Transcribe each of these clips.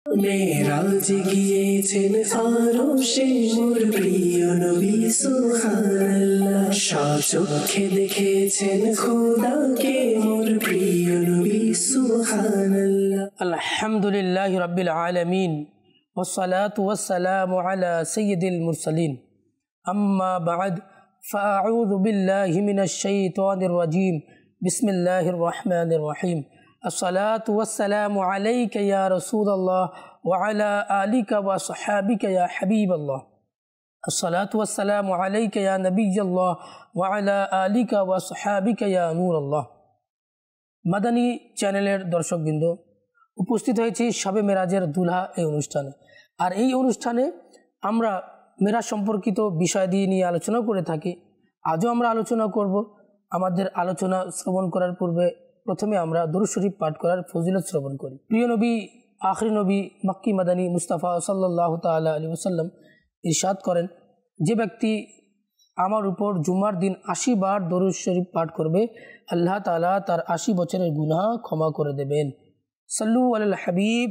মেরাজ গিয়েছেন আরশে মোর প্রিয় নবী সুবহানাল্লাহ, স্বচক্ষে দেখেছেন খোদাকে মোর প্রিয় নবী সুবহানাল্লাহ। আলহামদুলিল্লাহি রাব্বিল আলামিন ওয়াসসালাতু ওয়াসসালামু আলা সাইয়্যিদিল মুরসালিন, আম্মা বা'দ, ফাআউযু বিল্লাহি মিনাশ শাইতানির রাজীম। বিসমিল্লাহির রহমানির রহিম। আসসালাতু ওয়াসসালামু আলাইকা ইয়া রাসূলুল্লাহ ওয়া আলা আলিকা ওয়া সাহাবিকা ইয়া হাবিবাল্লাহ। আসসালাতু ওয়াসসালামু আলাইকা ইয়া নবিয়্যাল্লাহ ওয়া আলা আলিকা ওয়া সাহাবিকা ইয়া নূরাল্লাহ। মাদানী চ্যানেলের দর্শকবৃন্দ, উপস্থিত হয়েছি শবে মেরাজের দুলহা এই অনুষ্ঠানে। আর এই অনুষ্ঠানে আমরা মেরাজ সম্পর্কিত বিষয়াদি নিয়ে আলোচনা করে থাকি। আজও আমরা আলোচনা করব। আমাদের আলোচনা শ্রবণ করার পূর্বে প্রথমে আমরা দরুদ শরীফ পাঠ করার ফজিলত শ্রবণ করি। প্রিয় নবী, আখরি নবী, মক্কি মাদানী মুস্তাফা সাল্লাল্লাহু তাআলা আলাইহি ওয়াসাল্লাম ইরশাদ করেন, যে ব্যক্তি আমার উপর জুমার দিন 80 বার দরুদ শরীফ পাঠ করবে, আল্লাহ তাআলা তার 80 বছরের গুনাহ ক্ষমা করে দেবেন। সাল্লু আলাল হাবিব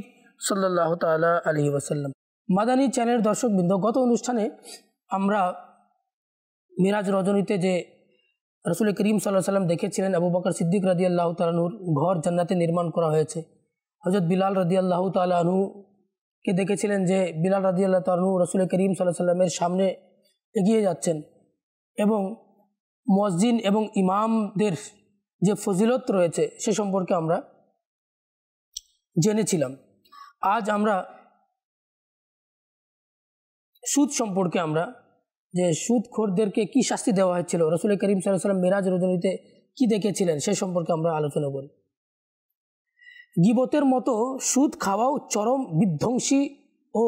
সাল্লাল্লাহু তাআলা আলাইহি ওয়াসাল্লাম। মাদানী চ্যানেলের দর্শকবৃন্দ, গত অনুষ্ঠানে আমরা মিরাজ রজনীতে যে রাসূল করিম সাল্লাল্লাহু আলাইহি ওয়াসাল্লাম দেখেছিলেন আবু বকর সিদ্দিক রাদিয়াল্লাহু তাআলা আনহুর ঘর জান্নাতে নির্মাণ করা হয়েছে। হযরত বিলাল রাদিয়াল্লাহু তাআলা আনহুকে দেখেছিলেন যে বিলাল রাদিয়াল্লাহু তাআলা আনহু রাসূল করিম সাল্লাল্লাহু আলাইহি ওয়াসাল্লামের সামনে এগিয়ে যাচ্ছেন এবং মুয়াজ্জিন এবং ইমামদের যে ফজিলত রয়েছে সে সম্পর্কে আমরা জেনেছিলাম। আজ আমরা সুদ সম্পর্কে, আমরা যে সুদখোরদেরকে কি শাস্তি দেওয়া হয়েছিল, রাসূল করিম সাল্লাল্লাহু আলাইহি ওয়াসাল্লাম মিরাজ রজনীতে কি দেখেছিলেন সে সম্পর্কে আমরা আলোচনা করি। গীবতের মতো সুদ খাওয়াও চরম বিধ্বংসী ও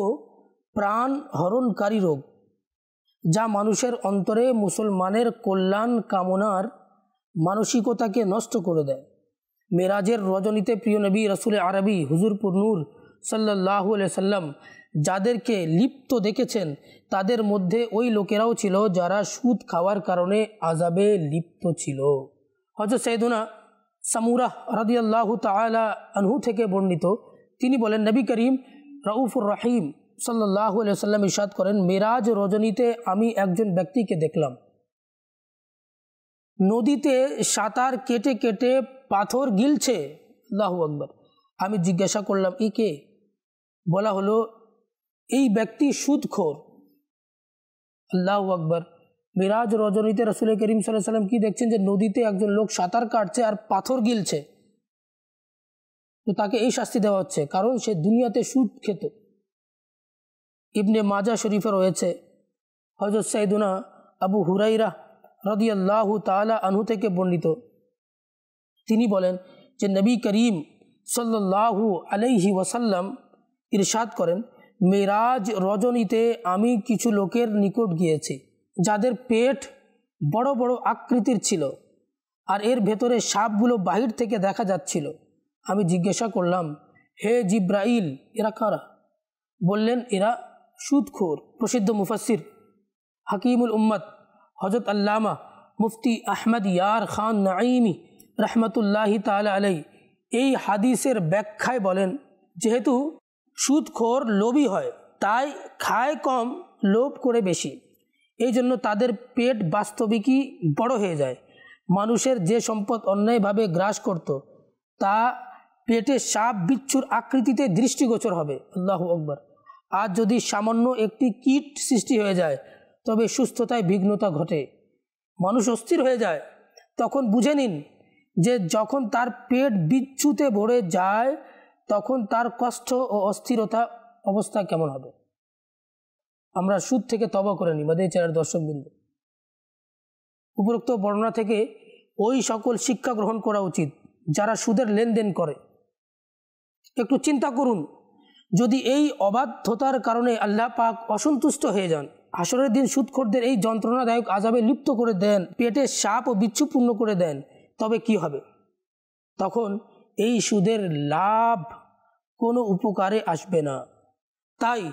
প্রাণ হরণকারী রোগ, যা মানুষের অন্তরে মুসলমানের কল্যাণ কামনার মানসিকতাকে নষ্ট করে দেয়। মেরাজের রজনীতে প্রিয় নবী রাসূল আরবি হুজুরপুর নূর সাল্লাল্লাহু আলাইহি সাল্লাম যাদেরকে লিপ্ত দেখেছেন, তাদের মধ্যে ওই লোকেরাও ছিল যারা সুদ খাওয়ার কারণে আযাবে লিপ্ত ছিল। হযরত সাইয়েদুনা সামুরাহ রাদিয়াল্লাহু তাআলা আনহু থেকে বর্ণিত, তিনি বলেন, নবী করিম রাউফুর রহিম সাল্লাল্লাহু আলাইহি সাল্লাম ইরশাদ করেন, মেরাজ রজনীতে আমি একজন ব্যক্তিকে দেখলাম নদীতে সাঁতার কেটে কেটে পাথর গিলছে। আল্লাহু আকবার। আমি জিজ্ঞাসা করলাম, ই কে? বলা হলো, এই ব্যক্তি সুদখোর। আল্লাহু আকবার। মিরাজ রজনীতে রাসূল করিম সাল্লাল্লাহু আলাইহি ওয়াসাল্লাম কি দেখছেন যে নদীতে একজন লোক সাঁতার কাটছে আর পাথর গিলছে, তো তাকে এই শাস্তি দেওয়া হচ্ছে কারণ সে দুনিয়াতে সুদ খেত। ইবনে মাজাহ শরীফে রয়েছে হযরত সাইয়েদুনা আবু হুরায়রা রাদিয়াল্লাহু তাআলা আনহু থেকে বর্ণিত, তিনি বলেন যে নবী করিম সাল্লাল্লাহু আলাইহি ওয়াসাল্লাম ইরশাদ করেন, মেরাজ রজনীতে আমি কিছু লোকের নিকট গিয়েছি যাদের পেট বড় বড় আকৃতির ছিল আর এর ভেতরে সাপগুলো বাহির থেকে দেখা যাচ্ছিল। আমি জিজ্ঞাসা করলাম, হে জিব্রাইল, এরা কারা? বললেন, এরা সুদখোর। প্রসিদ্ধ মুফাসসির হাকিমুল উম্মত হযরত আল্লামা মুফতি আহমদ ইয়ার খান নাঈমি রহমতুল্লাহি তাআলা আলাইহি এই হাদিসের ব্যাখ্যায় বলেন, যেহেতু সুদখোর লোভী হয়, তাই খায় কম, লোভ করে বেশি, এই জন্য তাদের পেট বাস্তবিকই বড় হয়ে যায়। মানুষের যে সম্পদ অন্যায়ভাবে গ্রাস করত তা পেটে সাপ বিচ্ছুর আকৃতিতে দৃষ্টিগোচর হবে। আল্লাহু আকবার। আজ যদি সামান্য একটি কীট সৃষ্টি হয়ে যায় তবে সুস্থতায় বিঘ্নতা ঘটে, মানুষ অস্থির হয়ে যায়, তখন বুঝে নিন যে যখন তার পেট বিচ্ছুতে ভরে যায় তখন তার কষ্ট ও অস্থিরতা অবস্থা কেমন হবে। আমরা সুদ থেকে তওবা করে নিই। মাদানী চ্যানেলের দর্শকবৃন্দ, উপরোক্ত বর্ণনা থেকে ওই সকল শিক্ষা গ্রহণ করা উচিত যারা সুদের লেনদেন করে। একটু চিন্তা করুন, যদি এই অবাধ্যতার কারণে আল্লাহ পাক অসন্তুষ্ট হয়ে যান, হাসরের দিন সুদখোরদের এই যন্ত্রণাদায়ক আযাবে লিপ্ত করে দেন, পেটে সাপ ও বিচ্ছু পূর্ণ করে দেন, তবে কি হবে? তখন এই সুদের লাভ কোনো উপকারে আসবে না। তাই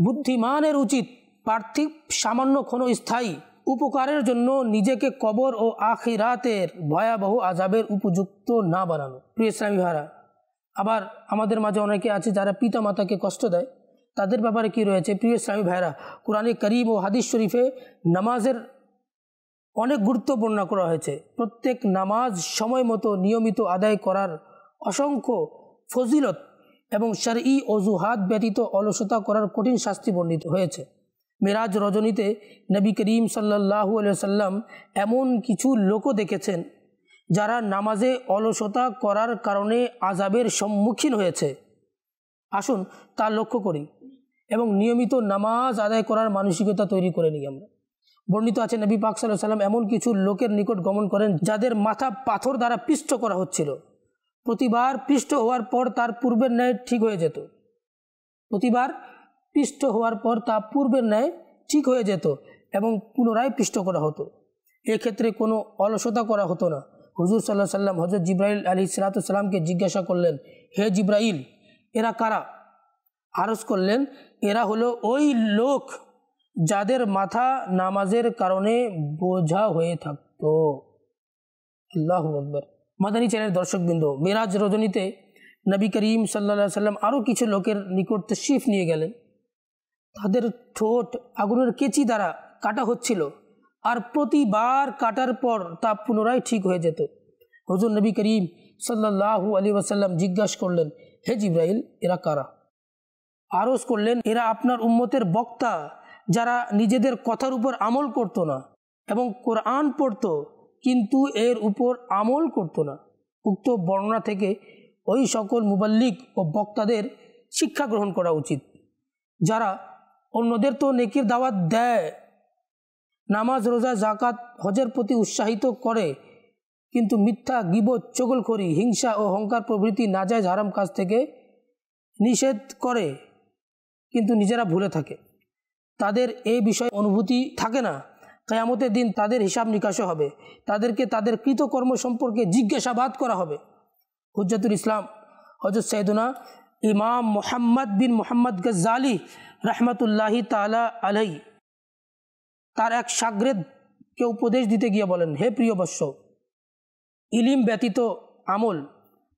বুদ্ধিমানের উচিত পার্থিব সামান্য ক্ষণস্থায়ী উপকারের জন্য নিজেকে কবর ও আখিরাতের ভয়াবহ আযাবের উপযুক্ত না বানানো। প্রিয় ইসলামী ভাইরা, আবার আমাদের মাঝে অনেকে আছে যারা পিতা মাতাকে কষ্ট দেয়, তাদের ব্যাপারে কি রয়েছে? প্রিয় ইসলামী ভাইরা, কোরআনে কারীম ও হাদিস শরীফে নামাজের অনেক গুরুত্ব বর্ণনা করা হয়েছে। প্রত্যেক নামাজ সময় মতো নিয়মিত আদায় করার অসংখ্য ফজিলত এবং শরঈ অজুহাত ব্যতীত অলসতা করার কঠিন শাস্তি বর্ণিত হয়েছে। মেরাজ রজনীতে নবী করিম সাল্লাল্লাহু আলাইহি সাল্লাম এমন কিছু লোকও দেখেছেন যারা নামাজে অলসতা করার কারণে আযাবের সম্মুখীন হয়েছে। আসুন তা লক্ষ্য করি এবং নিয়মিত নামাজ আদায় করার মানসিকতা তৈরি করে নিই আমরা। বর্ণিত আছে নবী পাক সাল্লাল্লাহু আলাইহি সাল্লাম এমন কিছু লোকের নিকট গমন করেন যাদের মাথা পাথর দ্বারা পিষ্ট করা হচ্ছিল। প্রতিবার পিষ্ট হওয়ার পর তার পূর্বের ন্যায় ঠিক হয়ে যেত। প্রতিবার পিষ্ট হওয়ার পর তা পূর্বের ন্যায় ঠিক হয়ে যেত এবং পুনরায় পিষ্ট করা হতো। এক্ষেত্রে কোনো অলসতা করা হতো না। হুজুর সাল্লাল্লাহু আলাইহি সাল্লাম হযরত জিবরাইল আলাইহিস সালামকে জিজ্ঞাসা করলেন, হে জিবরাইল, এরা কারা? আরজ করলেন, এরা হলো ওই লোক যাদের মাথা নামাজের কারণে বোঝা হয়ে থাকতো। আল্লাহু আকবার। মাদানী চ্যানেল দর্শকবৃন্দ, মেরাজ রজনীতে নবী করিম সাল্লাল্লাহু আলাইহি সাল্লাম আরও কিছু লোকের নিকট তাশরিফ নিয়ে গেলেন। তাদের ঠোঁট আগুনের কেচি দ্বারা কাটা হচ্ছিল আর প্রতিবার কাটার পর তা পুনরায় ঠিক হয়ে যেত। হুজুর নবী করিম সাল্লাল্লাহু আলাইহি ওয়াসাল্লাম জিজ্ঞাসা করলেন, হে জিবরাইল, এরা কারা? আরজ করলেন, এরা আপনার উম্মতের বক্তা যারা নিজেদের কথার উপর আমল করতো না এবং কোরআন পড়তো কিন্তু এর উপর আমল করতো না। উক্ত বর্ণনা থেকে ওই সকল মুবাল্লিগ ও বক্তাদের শিক্ষা গ্রহণ করা উচিত যারা অন্যদের তো নেকির দাওয়াত দেয়, নামাজ রোজা জাকাত হজের প্রতি উৎসাহিত করে, কিন্তু মিথ্যা গীবত চগলখড়ি হিংসা ও অহংকার প্রভৃতি নাজায়েজ হারাম কাজ থেকে নিষেধ করে কিন্তু নিজেরা ভুলে থাকে। তাদের এই বিষয়ে অনুভূতি থাকে না। কিয়ামতের দিন তাদের হিসাব নিকাশও হবে, তাদেরকে তাদের কৃতকর্ম সম্পর্কে জিজ্ঞাসাবাদ করা হবে। হুজ্জাতুল ইসলাম হযরত সাইয়েদুনা ইমাম মুহাম্মদ বিন মুহাম্মদ গজ্জালি রহমতুল্লাহি তাআলা আলাইহি তার এক শাগরেদকে উপদেশ দিতে গিয়ে বলেন, হে প্রিয় বৎস, ইলিম ব্যতীত আমল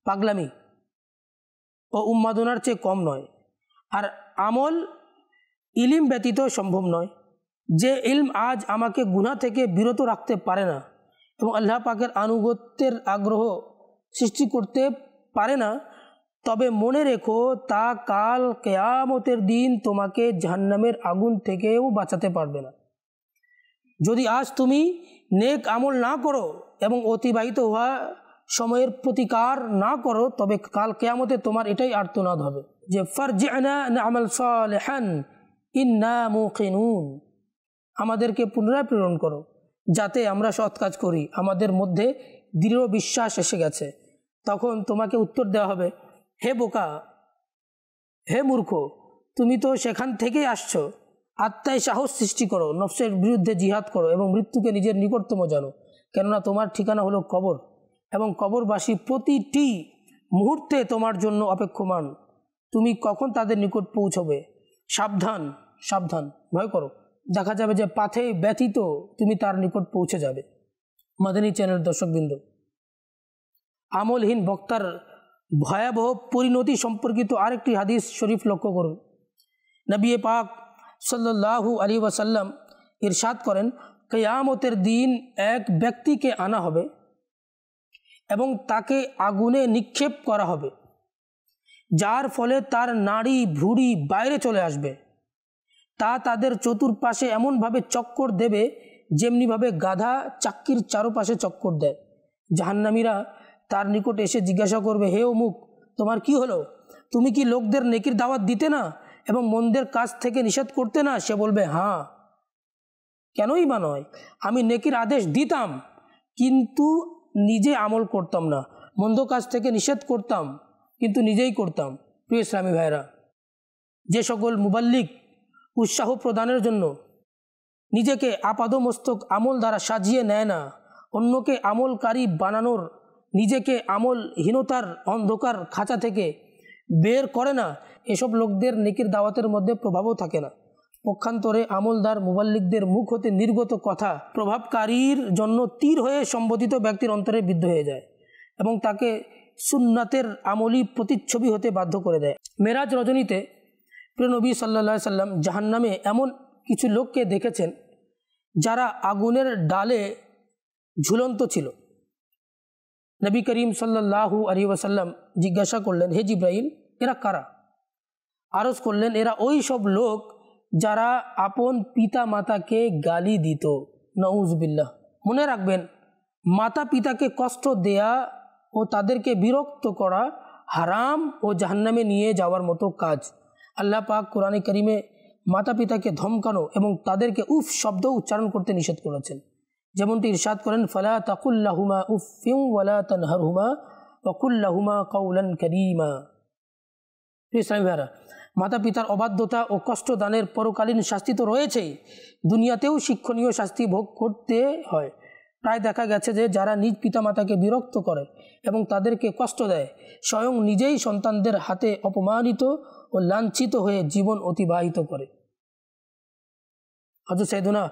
পাগলামি ও উন্মাদনার চেয়ে কম নয়, আর আমল ইলিম ব্যতীত সম্ভব নয়। যে ইলম আজ আমাকে গুনাহ থেকে বিরত রাখতে পারে না এবং আল্লাহ পাকের আনুগত্যের আগ্রহ সৃষ্টি করতে পারে না, তবে মনে রেখো তা কাল কিয়ামতের দিন তোমাকে জাহান্নামের আগুন থেকেও বাঁচাতে পারবে না। যদি আজ তুমি নেক আমল না করো এবং অতিবাহিত হওয়া সময়ের প্রতিকার না করো, তবে কাল কিয়ামতে তোমার এটাই আর্তনাদ হবে যে ফারজি'না না'মাল সালিহান ইন্না মুকিনুন, আমাদেরকে পুনরায় প্রেরণ করো যাতে আমরা সৎ কাজ করি, আমাদের মধ্যে দৃঢ় বিশ্বাস এসে গেছে। তখন তোমাকে উত্তর দেওয়া হবে, হে বোকা, হে মূর্খ, তুমি তো সেখান থেকেই আসছো। আত্মায় সাহস সৃষ্টি করো, নফসের বিরুদ্ধে জিহাদ করো এবং মৃত্যুকে নিজের নিকটতম জানো, কেননা তোমার ঠিকানা হলো কবর এবং কবরবাসী প্রতিটি মুহূর্তে তোমার জন্য অপেক্ষমান। তুমি কখন তাদের নিকট পৌঁছবে? সাবধান সাবধান, ভয় করো, দেখা যাবে যে পাথে ব্যথিত তুমি তার নিকট পৌঁছে যাবে। মাদানী চ্যানেল দর্শকবৃন্দ, আমলহীন বক্তার ভয়াবহ পরিণতি সম্পর্কিত আরেকটি হাদিস শরীফ লক্ষ্য করুন। নবী পাক সাল্লাল্লাহু আলাইহি ওয়াসাল্লাম ইরশাদ করেন, কিয়ামতের দিন এক ব্যক্তিকে আনা হবে এবং তাকে আগুনে নিক্ষেপ করা হবে, যার ফলে তার নাড়ি ভুঁড়ি বাইরে চলে আসবে। তা তাদের চতুর্পাশে এমনভাবে চক্কর দেবে যেমনিভাবে গাধা চাক্কির চারপাশে চক্কর দেয়। জাহান্নামীরা তার নিকট এসে জিজ্ঞাসা করবে, হে অমুক, তোমার কি হলো? তুমি কি লোকদের নেকির দাওয়াত দিতে না এবং মন্দের কাজ থেকে নিষেধ করতে না? সে বলবে, হ্যাঁ, কেনই বা নয়, আমি নেকির আদেশ দিতাম কিন্তু নিজে আমল করতাম না, মন্দ কাজ থেকে নিষেধ করতাম কিন্তু নিজেই করতাম। প্রিয় ইসলামী ভাইরা, যে সকল মুবাল্লিগ উৎসাহ প্রদানের জন্য নিজেকে আপাদমস্তক আমল দ্বারা সাজিয়ে নেয় না, অন্যকে আমলকারী বানানোর নিজেকে আমলহীনতার অন্ধকার খাঁচা থেকে বের করে না, এসব লোকদের নেকির দাওয়াতের মধ্যে প্রভাবও থাকে না। পক্ষান্তরে আমলদার মুবাল্লিগদের মুখ হতে নির্গত কথা প্রভাবকারীর জন্য তীর হয়ে সম্বোধিত ব্যক্তির অন্তরে বিদ্ধ হয়ে যায় এবং তাকে সুন্নাতের আমলি প্রতিচ্ছবি হতে বাধ্য করে দেয়। মেরাজ রজনীতে প্রিয় নবী সাল্লাল্লাহু আলাইহি সাল্লাম জাহান্নামে এমন কিছু লোককে দেখেছেন যারা আগুনের ডালে ঝুলন্ত ছিল। নবী করিম সাল্লাল্লাহু আলাইহি ওয়াসাল্লাম জিজ্ঞাসা করলেন, হে জিব্রাইল, এরা কারা? আরজ করলেন, এরা ওই সব লোক যারা আপন পিতা মাতাকে গালি দিত। নাউজুবিল্লাহ। মনে রাখবেন, মাতা পিতাকে কষ্ট দেয়া ও তাদেরকে বিরক্ত করা হারাম ও জাহান্নামে নিয়ে যাওয়ার মতো কাজ। আল্লাহ পাক কোরআনে কারিমে মাতা পিতাকে ধমকানো এবং তাদেরকে উফ শব্দ উচ্চারণ করতে নিষেধ করেছেন। যেমনটি ইরশাদ করেন, ফালা তাকুল্লাহুমা উফিউ ওয়ালা তানহারহুমা ওয়াকুল্লাহুমা কাউলান কারীমা। ইসলামী ভাইরা, মাতা পিতার অবাধ্যতা ও কষ্ট দানের পরকালীন শাস্তি তো রয়েছেই, দুনিয়াতেও শিক্ষণীয় শাস্তি ভোগ করতে হয়। প্রায় দেখা গেছে যে যারা নিজ পিতামাতাকে বিরক্ত করে এবং তাদেরকে কষ্ট দেয়, স্বয়ং নিজেই সন্তানদের হাতে অপমানিত ও লাঞ্ছিত হয়ে জীবন অতিবাহিত করে। হযরত সাইয়েদুনা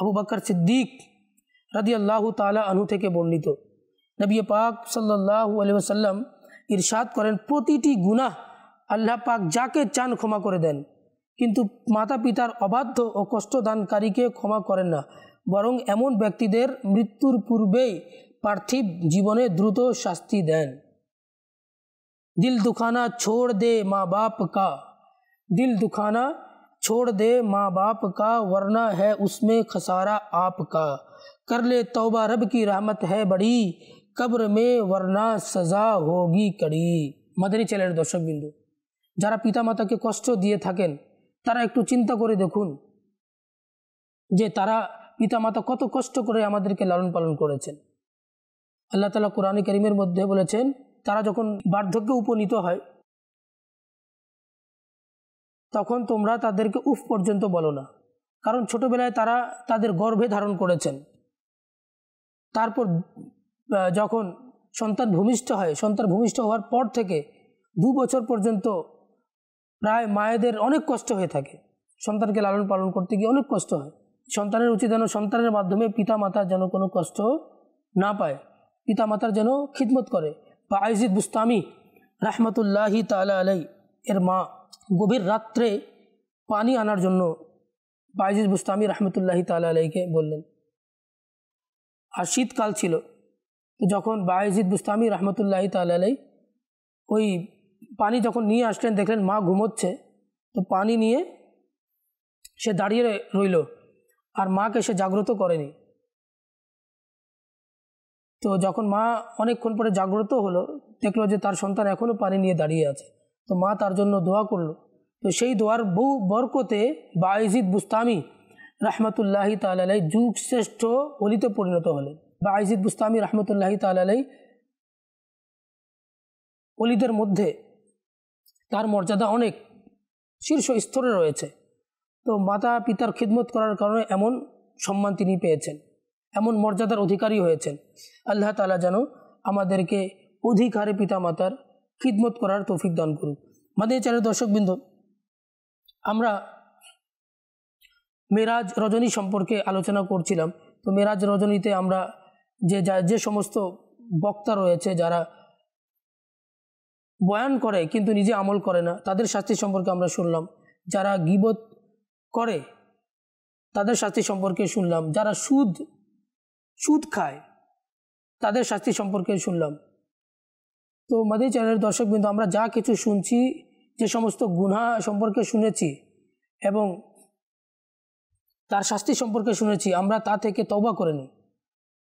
আবু বকর সিদ্দিক রাদিয়াল্লাহু তাআলা আনহু থেকে বর্ণিত, নবী পাক সাল্লাল্লাহু আলাইহি ওয়াসাল্লাম ইরশাদ করেন, প্রতিটি গুনাহ আল্লাহ পাক যাকে চান ক্ষমা করে দেন, কিন্তু মাতা পিতার অবাধ্য ও কষ্টদানকারীকে ক্ষমা করেন না, বরং এমন ব্যক্তিদের মৃত্যুর পূর্বেই পার্থিব জীবনে দ্রুত শাস্তি দেন। দিল দুখানা ছোড় দে মা বাপ কা, দিল দুখানা छोड़ दे माँ बाप का, वरना है उसमें खसारा आपका, कर ले तौबा रब की रहमत है बड़ी, कब्र में वरना सजा होगी कड़ी। মাদানী চ্যানেলের দর্শকবৃন্দ, যারা পিতামাতাকে কষ্ট দিয়ে থাকেন তারা একটু চিন্তা করে দেখুন যে তারা পিতামাতা কত কষ্ট করে আমাদেরকে লালন পালন করেছেন। আল্লাহ তাআলা কোরআনে কারীমের মধ্যে বলেছেন, তারা যখন বার্ধক্যে উপনীত হয় তখন তোমরা তাদেরকে উফ পর্যন্ত বলো না, কারণ ছোটবেলায় তারা তাদের গর্ভে ধারণ করেছেন। তারপর যখন সন্তান ভূমিষ্ঠ হয়, সন্তান ভূমিষ্ঠ হওয়ার পর থেকে 2 বছর পর্যন্ত প্রায় মায়েদের অনেক কষ্ট হয়ে থাকে। সন্তানকে লালন পালন করতে গিয়ে অনেক কষ্ট হয়। সন্তানের উচিত যেন সন্তানের মাধ্যমে পিতা মাতার যেন কোনো কষ্ট না পায়, পিতা মাতার যেন খিদমত করে। বায়েজিদ বুস্তামি রাহমাতুল্লাহি তাআলা আলাইহি এর মা গভীর রাত্রে পানি আনার জন্য বায়েজিদ বুস্তামি রাহমাতুল্লাহি তাআলা আলাইহিকে বললেন। আর শীতকাল ছিল, যখন বায়েজিদ বুস্তামি রাহমাতুল্লাহি তাআলা আলাইহি ওই পানি যখন নিয়ে আসলেন, দেখলেন মা ঘুমোচ্ছে, তো পানি নিয়ে সে দাঁড়িয়ে রইল আর মাকে সে জাগ্রত করেনি। তো যখন মা অনেকক্ষণ পরে জাগ্রত হলো, দেখলো যে তার সন্তান এখনও পানি নিয়ে দাঁড়িয়ে আছে, তো মা তার জন্য দোয়া করলো। তো সেই দোয়ার বহু বরকতে বায়েজিদ বুস্তামি রাহমাতুল্লাহি তাআলা আলাইহি যুগ শ্রেষ্ঠ ওলিতে পরিণত হলেন। বায়েজিদ বুস্তামি রাহমাতুল্লাহি তাআলা আলাইহি ওলিদের মধ্যে তার মর্যাদা অনেক শীর্ষ স্তরে রয়েছে। তো মাতা পিতার খিদমত করার কারণে এমন সম্মান তিনি পেয়েছেন, এমন মর্যাদার অধিকারী হয়েছেন। আল্লাহ তাআলা যেন আমাদেরকে অধিকারে পিতা মাতার খিদমত করার তৌফিক দান করুন। মাদানী চ্যানেলের দর্শকবৃন্দ, আমরা মেরাজ রজনী সম্পর্কে আলোচনা করছিলাম। তো মেরাজ রজনীতে আমরা যে সমস্ত বক্তা রয়েছে যারা বয়ান করে কিন্তু নিজে আমল করে না, তাদের শাস্তি সম্পর্কে আমরা শুনলাম। যারা গীবত করে তাদের শাস্তি সম্পর্কে শুনলাম। যারা সুদ খায় তাদের শাস্তি সম্পর্কে শুনলাম। তো মাদানী চ্যানেলের দর্শকবৃন্দ, আমরা যা কিছু শুনছি, যে সমস্ত গুনাহ সম্পর্কে শুনেছি এবং তার শাস্তি সম্পর্কে শুনেছি, আমরা তা থেকে তওবা করে নিই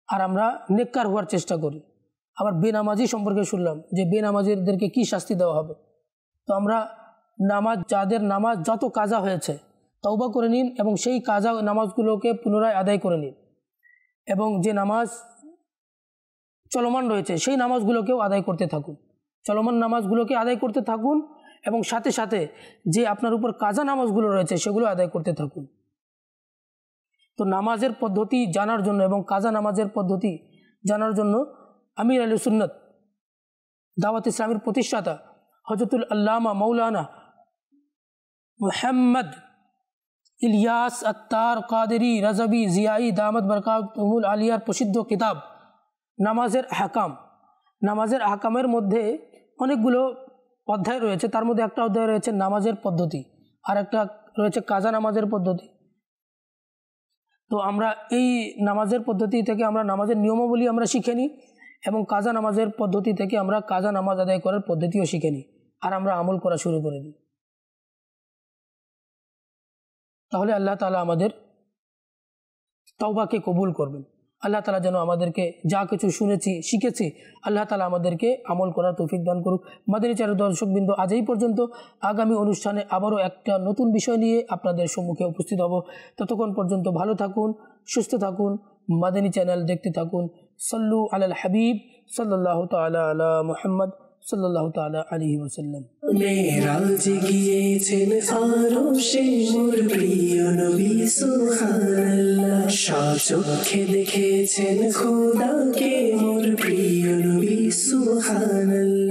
আর আমরা নেককার হওয়ার চেষ্টা করি। আবার বেনামাজি সম্পর্কে শুনলাম যে বেনামাজিদেরকে কি শাস্তি দেওয়া হবে। তো আমরা যাদের নামাজ যত কাজা হয়েছে তওবা করে নিন এবং সেই কাজা নামাজগুলোকে পুনরায় আদায় করে নিন, এবং যে নামাজ চলমান রয়েছে সেই নামাজগুলোকেও আদায় করতে থাকুন। চলমান নামাজগুলোকে আদায় করতে থাকুন এবং সাথে সাথে যে আপনার উপর কাজা নামাজগুলো রয়েছে সেগুলো আদায় করতে থাকুন। তো নামাজের পদ্ধতি জানার জন্য এবং কাজা নামাজের পদ্ধতি জানার জন্য আমির আহলে সুন্নাত দাওয়াত ইসলামের প্রতিষ্ঠাতা হযরতুল আল্লামা মাওলানা মুহাম্মদ ইলিয়াস আত্তার কাদেরি রাজাবি জিয়াই দামাত বরকাতুহুল আলিয়ার প্রসিদ্ধ কিতাব নামাজের আহকাম, নামাজের আহকামের মধ্যে অনেকগুলো অধ্যায় রয়েছে, তার মধ্যে একটা অধ্যায় রয়েছে নামাজের পদ্ধতি, আর একটা রয়েছে কাজা নামাজের পদ্ধতি। তো আমরা এই নামাজের পদ্ধতি থেকে আমরা নামাজের নিয়মাবলী আমরা শিখে নিই, এবং কাজা নামাজের পদ্ধতি থেকে আমরা কাজা নামাজ আদায় করার পদ্ধতিও শিখে নিই, আর আমরা আমল করা শুরু করে দিই। তাহলে আল্লাহ তাআলা আমাদের তওবাকে কবুল করবেন। আল্লাহ তাআলা যেন আমাদেরকে যা কিছু শুনেছি শিখেছি, আল্লাহ তাআলা আমাদেরকে আমল করার তৌফিক দান করুক। মাদানী চ্যানেল দর্শকবৃন্দ, আজ এই পর্যন্ত। আগামী অনুষ্ঠানে আবারও একটা নতুন বিষয় নিয়ে আপনাদের সম্মুখে উপস্থিত হব। ততক্ষণ পর্যন্ত ভালো থাকুন, সুস্থ থাকুন, মাদানী চ্যানেল দেখতে থাকুন। সল্লু আলাল হাবিব সাল্লাল্লাহু তাআলা আলা মুহাম্মদ সাল্লাল্লাহু তাআলা আলাইহি ওয়াসাল্লাম। মেরাজ গিয়েছেন আরশে মোর প্রিয় নবী সুবহানাল্লাহ, চক্ষে দেখেছেন খোদাকে মোর প্রিয় নবী সুবহানাল্লাহ।